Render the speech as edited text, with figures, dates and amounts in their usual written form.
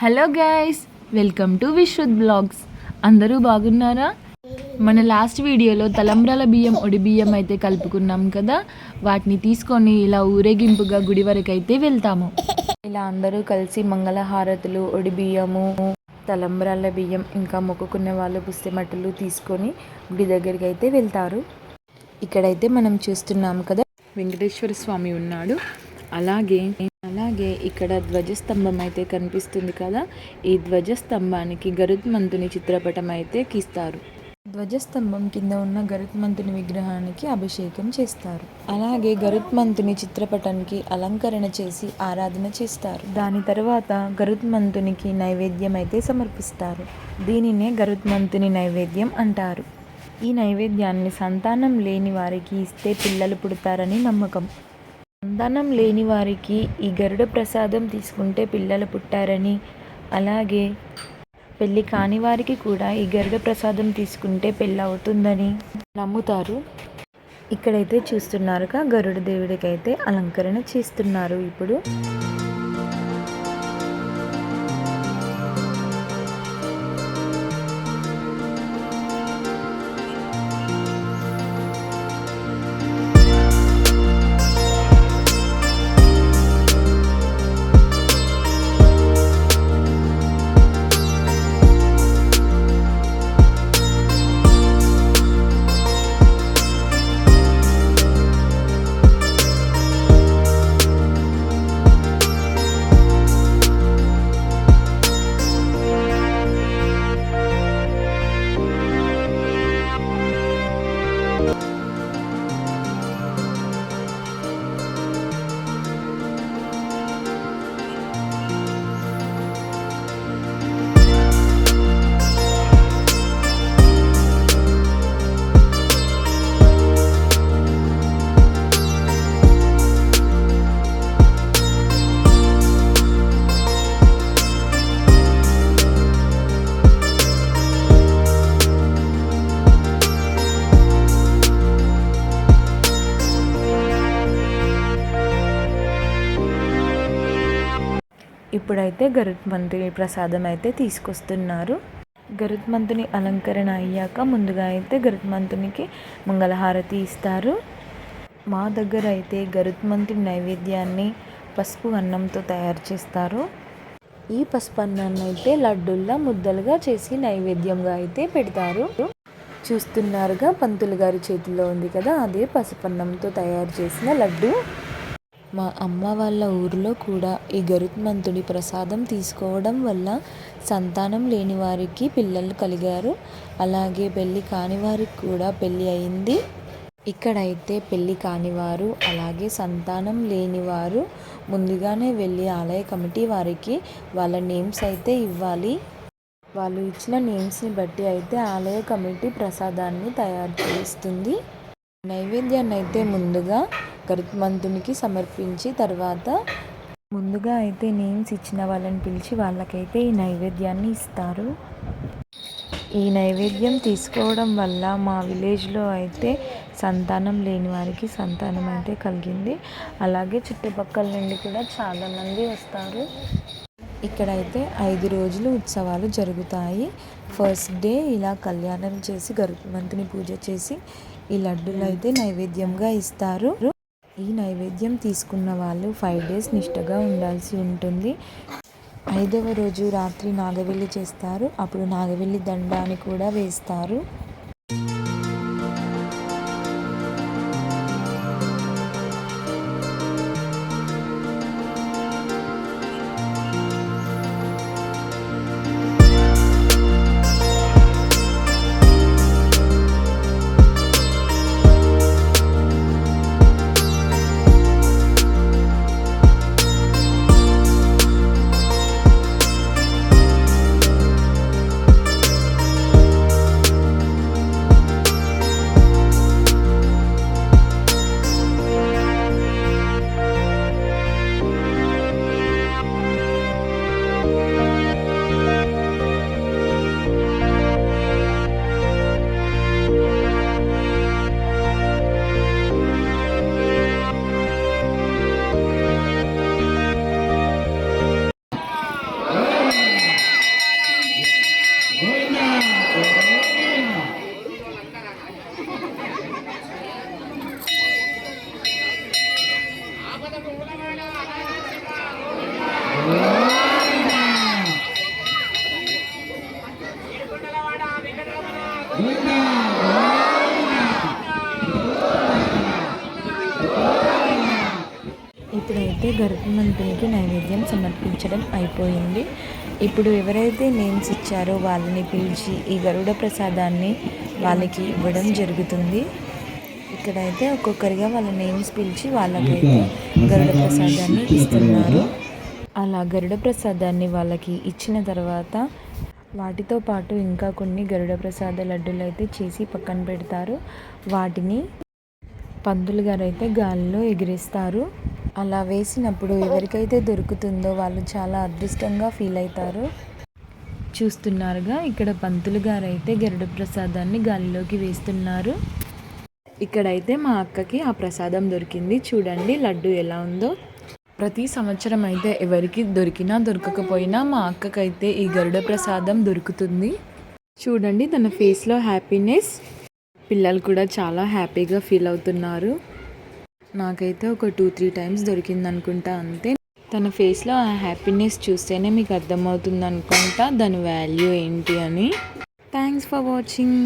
Hello guys, welcome to Vishrut blogs. అందరూ బాగున్నారా? మన లాస్ట్ వీడియోలో తలంబ్రాల బియ్యం ఒడి బియ్యం అయితే కలుపుకున్నాం కదా, వాటిని తీసుకొని ఇలా ఊరేగింపుగా గుడి వరకు అయితే వెళ్తాము. ఇలా అందరూ కలిసి మంగళహారతులు, ఒడి బియ్యము, తలంబ్రాల బియ్యం, ఇంకా మొక్కుకున్న వాళ్ళు పుస్తెమట్టలు తీసుకొని గుడి దగ్గరికి అయితే వెళ్తారు. ఇక్కడైతే మనం చూస్తున్నాం కదా, వెంకటేశ్వర స్వామి ఉన్నాడు. అలాగే ఇక్కడ ధ్వజస్తంభం అయితే కనిపిస్తుంది కదా, ఈ ధ్వజస్తంభానికి గరుత్మంతుని చిత్రపటం అయితే గీస్తారు. ధ్వజస్తంభం కింద ఉన్న గరుత్మంతుని విగ్రహానికి అభిషేకం చేస్తారు. అలాగే గరుత్మంతుని చిత్రపటానికి అలంకరణ చేసి ఆరాధన చేస్తారు. దాని తర్వాత గరుత్మంతునికి నైవేద్యం అయితే సమర్పిస్తారు. దీనినే గరుత్మంతుని నైవేద్యం అంటారు. ఈ నైవేద్యాన్ని సంతానం లేని వారికి ఇస్తే పిల్లలు పుడతారని నమ్మకం. సంతానం లేని వారికి ఈ గరుడ ప్రసాదం తీసుకుంటే పిల్లలు పుట్టారని, అలాగే పెళ్ళి కాని వారికి కూడా ఈ గరుడ ప్రసాదం తీసుకుంటే పెళ్ళి అవుతుందని నమ్ముతారు. ఇక్కడైతే చూస్తున్నారుగా, గరుడ దేవుడికి అయితే అలంకరణ చేస్తున్నారు. ఇప్పుడు ఇప్పుడైతే గరుత్మంతుని ప్రసాదం అయితే తీసుకొస్తున్నారు. గరుత్మంతుని అలంకరణ అయ్యాక ముందుగా అయితే గరుత్మంతునికి మంగళహారతి ఇస్తారు. మా దగ్గర అయితే గరుత్మంతుని నైవేద్యాన్ని పసుపు అన్నంతో తయారు చేస్తారు. ఈ పసుపు అన్నాన్ని అయితే లడ్డుల్లా ముద్దలుగా చేసి నైవేద్యంగా అయితే పెడతారు. చూస్తున్నారుగా, పంతులు గారి చేతిలో ఉంది కదా, అదే పసుపన్నంతో తయారు చేసిన లడ్డు. మా అమ్మ వాళ్ళ ఊరిలో కూడా ఈ గరుత్మంతుడి ప్రసాదం తీసుకోవడం వల్ల సంతానం లేని వారికి పిల్లలు కలిగారు. అలాగే పెళ్ళి కాని వారికి కూడా పెళ్ళి అయింది. ఇక్కడైతే పెళ్ళి కానివారు, అలాగే సంతానం లేనివారు ముందుగానే వెళ్ళి ఆలయ కమిటీ వారికి వాళ్ళ నేమ్స్ అయితే ఇవ్వాలి. వాళ్ళు ఇచ్చిన నేమ్స్ని బట్టి అయితే ఆలయ కమిటీ ప్రసాదాన్ని తయారు చేస్తుంది. నైవేద్యాన్ని అయితే ముందుగా గరుత్మంతునికి సమర్పించి తర్వాత ముందుగా అయితే నేమ్స్ ఇచ్చిన వాళ్ళని పిలిచి వాళ్ళకైతే ఈ నైవేద్యాన్ని ఇస్తారు. ఈ నైవేద్యం తీసుకోవడం వల్ల మా విలేజ్లో అయితే సంతానం లేని వారికి సంతానం అయితే కలిగింది. అలాగే చుట్టుపక్కల నుండి కూడా చాలామంది వస్తారు. ఇక్కడైతే 5 రోజులు ఉత్సవాలు జరుగుతాయి. ఫస్ట్ డే ఇలా కళ్యాణం చేసి గరుత్మంతుని పూజ చేసి ఈ లడ్డూలు అయితే నైవేద్యంగా ఇస్తారు. ఈ నైవేద్యం తీసుకున్న వాళ్ళు 5 డేస్ నిష్టగా ఉండాల్సి ఉంటుంది. 5వ రోజు రాత్రి నాగవెల్లి చేస్తారు. అప్పుడు నాగవెల్లి దండ అని కూడా వేస్తారు. ఇప్పుడైతే గరుత్మంతునికి నైవేద్యం సమర్పించడం అయిపోయింది. ఇప్పుడు ఎవరైతే నేమ్స్ ఇచ్చారో వాళ్ళని పిలిచి ఈ గరుడ ప్రసాదాన్ని వాళ్ళకి ఇవ్వడం జరుగుతుంది. ఇక్కడైతే ఒక్కొక్కరిగా వాళ్ళ నేమ్స్ పిలిచి వాళ్ళకైతే గరుడ ప్రసాదాన్ని ఇస్తున్నారు. అలా గరుడ ప్రసాదాన్ని వాళ్ళకి ఇచ్చిన తర్వాత వాటితో పాటు ఇంకా కొన్ని గరుడ ప్రసాద లడ్డూలు అయితే చేసి పక్కన పెడతారు. వాటిని పంతులు గారు అయితే గాలిలో ఎగిరేస్తారు. అలా వేసినప్పుడు ఎవరికైతే దొరుకుతుందో వాళ్ళు చాలా అదృష్టంగా ఫీల్ అవుతారు. చూస్తున్నారుగా, ఇక్కడ పంతులు గారు అయితే గరుడ ప్రసాదాన్ని గాలిలోకి వేస్తున్నారు. ఇక్కడైతే మా అక్కకి ఆ ప్రసాదం దొరికింది. చూడండి లడ్డు ఎలా ఉందో. ప్రతి సంవత్సరం అయితే ఎవరికి దొరికినా దొరకకపోయినా మా అక్కకైతే ఈ గరుడ ప్రసాదం దొరుకుతుంది. చూడండి తన ఫేస్లో హ్యాపీనెస్. పిల్లలు కూడా చాలా హ్యాపీగా ఫీల్ అవుతున్నారు. నాకైతే ఒక 2-3 టైమ్స్ దొరికింది అనుకుంటా అంతే. తన ఫేస్లో ఆ హ్యాపీనెస్ చూస్తేనే మీకు అర్థమవుతుంది అనుకుంటా దాని వాల్యూ ఏంటి అని. Thanks for watching.